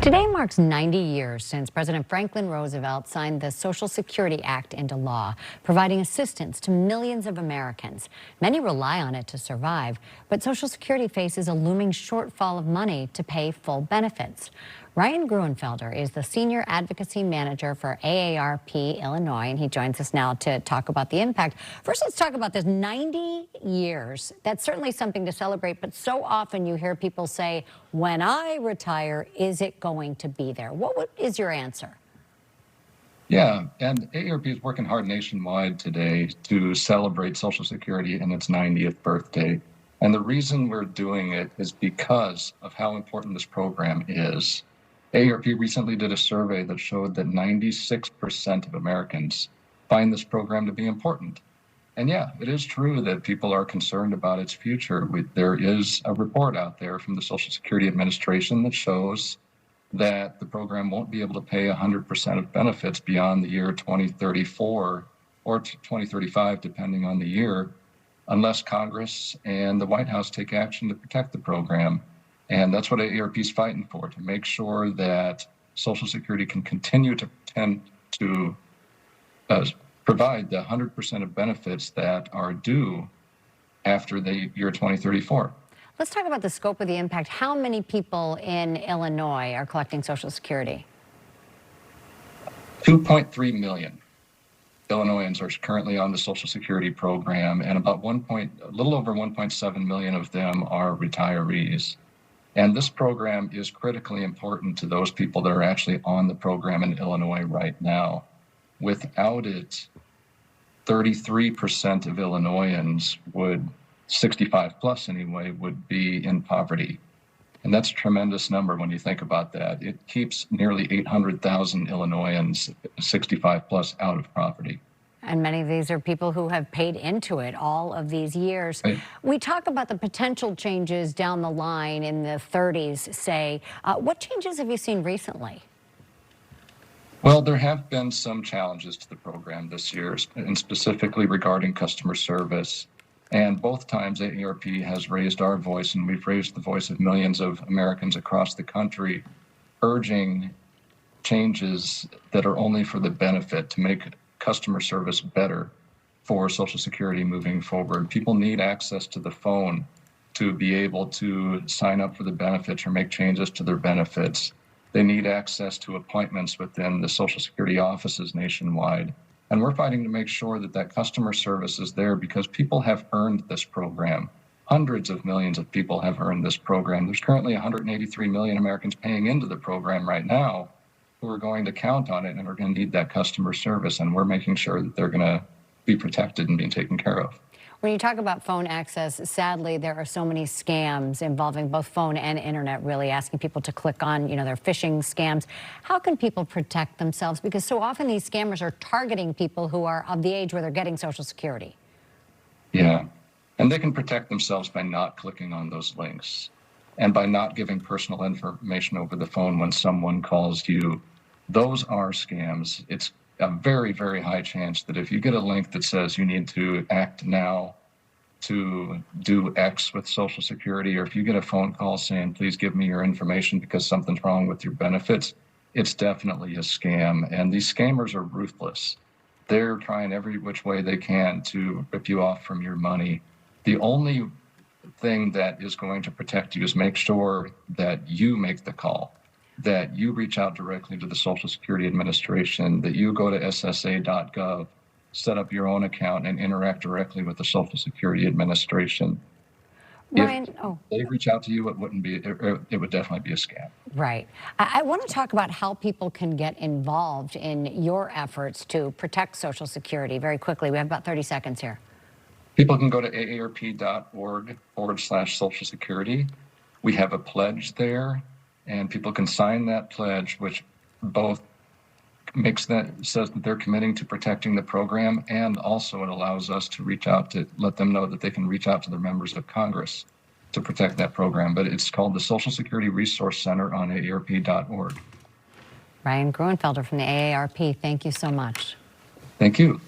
Today marks 90 years since President Franklin Roosevelt signed the Social Security Act into law, providing assistance to millions of Americans. Many rely on it to survive, but Social Security faces a looming shortfall of money to pay full benefits. Ryan Gruenfelder is the Senior Advocacy Manager for AARP Illinois, and he joins us now to talk about the impact. First, let's talk about this 90 years. That's certainly something to celebrate, but so often you hear people say, when I retire, is it going to be there? What is your answer? Yeah, and AARP is working hard nationwide today to celebrate Social Security in its 90th birthday. And the reason we're doing it is because of how important this program is. AARP recently did a survey that showed that 96% of Americans find this program to be important. And yeah, it is true that people are concerned about its future. There is a report out there from the Social Security Administration that shows that the program won't be able to pay 100% of benefits beyond the year 2034 or 2035, depending on the year, unless Congress and the White House take action to protect the program. And that's what AARP is fighting for, to make sure that Social Security can continue to provide the 100% of benefits that are due after the year 2034. Let's talk about the scope of the impact. How many people in Illinois are collecting Social Security? 2.3 million Illinoisans are currently on the Social Security program, and about a little over 1.7 million of them are retirees. And this program is critically important to those people that are actually on the program in Illinois right now. Without it, 33% of Illinoisans 65 plus anyway, would be in poverty. And that's a tremendous number when you think about that. It keeps nearly 800,000 Illinoisans 65 plus out of poverty. And many of these are people who have paid into it all of these years. Right. We talk about the potential changes down the line in the 30s, say. What changes have you seen recently? Well, there have been some challenges to the program this year, and specifically regarding customer service. And both times AARP has raised our voice, and we've raised the voice of millions of Americans across the country, urging changes that are only for the benefit, to make customer service better for Social Security moving forward. People need access to the phone to be able to sign up for the benefits or make changes to their benefits. They need access to appointments within the Social Security offices nationwide. And we're fighting to make sure that that customer service is there, because people have earned this program. Hundreds of millions of people have earned this program. There's currently 183 million Americans paying into the program right now who are going to count on it and are going to need that customer service. And we're making sure that they're going to be protected and being taken care of. When you talk about phone access, sadly, there are so many scams involving both phone and internet, really asking people to click on, their phishing scams. How can people protect themselves? Because so often these scammers are targeting people who are of the age where they're getting Social Security. Yeah, and they can protect themselves by not clicking on those links and by not giving personal information over the phone when someone calls you. Those are scams. It's a very, very high chance that if you get a link that says you need to act now to do X with Social Security, or if you get a phone call saying, please give me your information because something's wrong with your benefits, it's definitely a scam. And these scammers are ruthless. They're trying every which way they can to rip you off from your money. The only thing that is going to protect you is make sure that you make the call, that you reach out directly to the Social Security Administration, that you go to ssa.gov, set up your own account, and interact directly with the Social Security Administration. Ryan, if they reach out to you, it would definitely be a scam. Right. I want to talk about how people can get involved in your efforts to protect Social Security very quickly. We have about 30 seconds here. People can go to aarp.org/Social Security. We have a pledge there, and people can sign that pledge, which both says that they're committing to protecting the program, and also it allows us to reach out to let them know that they can reach out to their members of Congress to protect that program. But it's called the Social Security Resource Center on aarp.org. Ryan Gruenfelder from the AARP, thank you so much. Thank you.